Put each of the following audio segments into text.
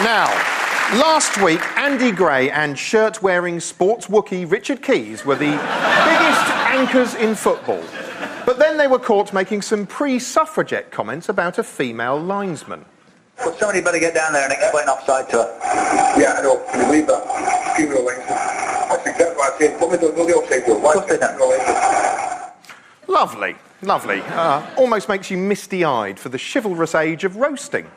Now, last week, Andy Gray and shirt-wearing sports Wookie Richard Keys were the biggest anchors in football. But then they were caught making some pre-suffragette comments about a female linesman. Well, somebody better get down there and explain offside to her. Yeah, I know. Can you believe that? Female linesman. That's exactly what I said. Put me to the offside to her. Why is it Lovely, lovely. Almost makes you misty-eyed for the chivalrous age of roasting.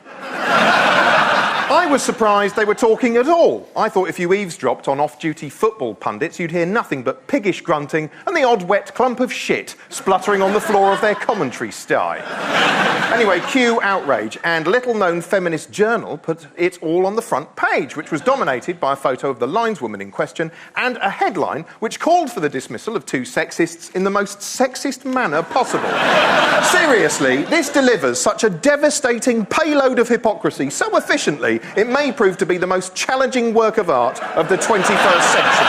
I was surprised they were talking at all. I thought if you eavesdropped on off-duty football pundits, you'd hear nothing but piggish grunting and the odd wet clump of shit spluttering on the floor of their commentary sty. Anyway, cue outrage, and little-known feminist journal put it all on the front page, which was dominated by a photo of the lineswoman in question and a headline which called for the dismissal of two sexists in the most sexist manner possible. Seriously, this delivers such a devastating payload of hypocrisy so efficiently it may prove to be the most challenging work of art of the 21st century.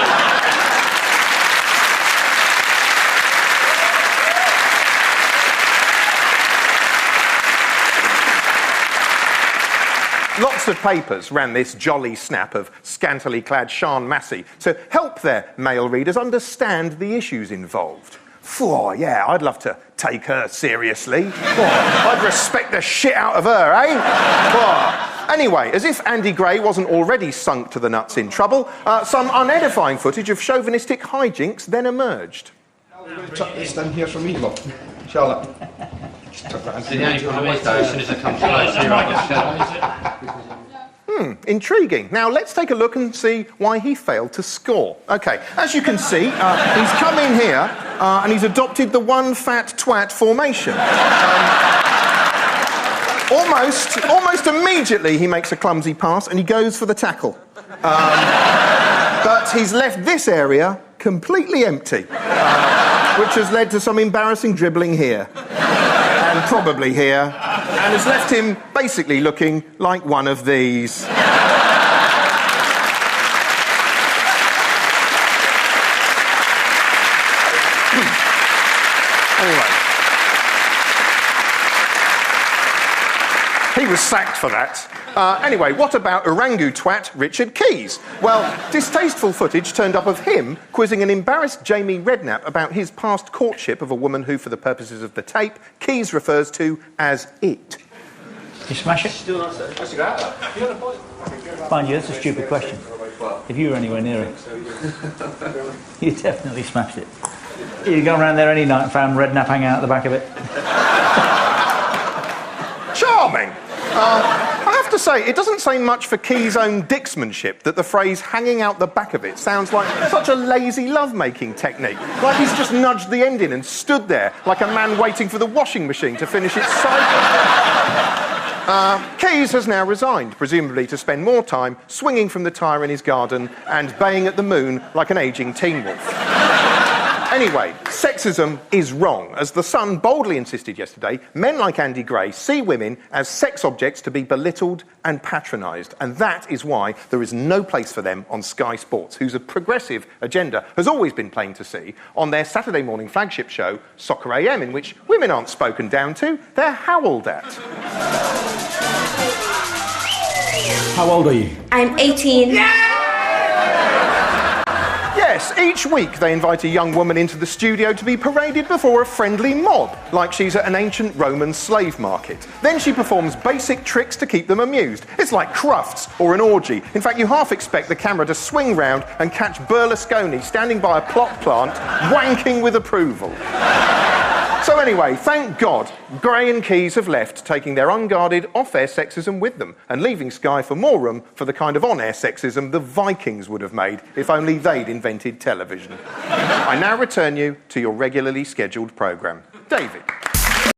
Lots of papers ran this jolly snap of scantily clad Sian Massey to help their male readers understand the issues involved. Oh, yeah, I'd love to take her seriously. I'd respect the shit out of her, eh? Anyway, as if Andy Gray wasn't already sunk to the nuts in trouble, some unedifying footage of chauvinistic hijinks then emerged. Chuck this down here for me, look. Charlotte. The only problem is, though, as soon as it comes close, here I get Intriguing. Now, let's take a look and see why he failed to score. OK, as you can see, he's come in here and he's adopted the one fat twat formation. Almost immediately he makes a clumsy pass and he goes for the tackle. But he's left this area completely empty, which has led to some embarrassing dribbling here. And probably here, and has left him basically looking like one of these. Anyway. He was sacked for that. Anyway, what about orangu twat Richard Keys? Well, distasteful footage turned up of him quizzing an embarrassed Jamie Redknapp about his past courtship of a woman who, for the purposes of the tape, Keys refers to as it. You smash it? Mind you, that's a stupid question. If you were anywhere near it, you definitely smashed it. You'd go around there any night and found Redknapp hanging out at the back of it. Charming! I have to say, it doesn't say much for Keys' own dicksmanship that the phrase hanging out the back of it sounds like such a lazy love-making technique. Like he's just nudged the end in and stood there like a man waiting for the washing machine to finish its cycle. Keys has now resigned, presumably to spend more time swinging from the tyre in his garden and baying at the moon like an ageing teen wolf. Anyway, sexism is wrong. As The Sun boldly insisted yesterday, men like Andy Gray see women as sex objects to be belittled and patronised. And that is why there is no place for them on Sky Sports, whose progressive agenda has always been plain to see on their Saturday morning flagship show, Soccer AM, in which women aren't spoken down to, they're howled at. How old are you? I'm 18. Yes, each week they invite a young woman into the studio to be paraded before a friendly mob, like she's at an ancient Roman slave market. Then she performs basic tricks to keep them amused. It's like crufts or an orgy. In fact, you half expect the camera to swing round and catch Berlusconi standing by a plot plant, wanking with approval. So anyway, thank God, Gray and Keys have left, taking their unguarded off-air sexism with them and leaving Sky for more room for the kind of on-air sexism the Vikings would have made if only they'd invented television. I now return you to your regularly scheduled programme. David.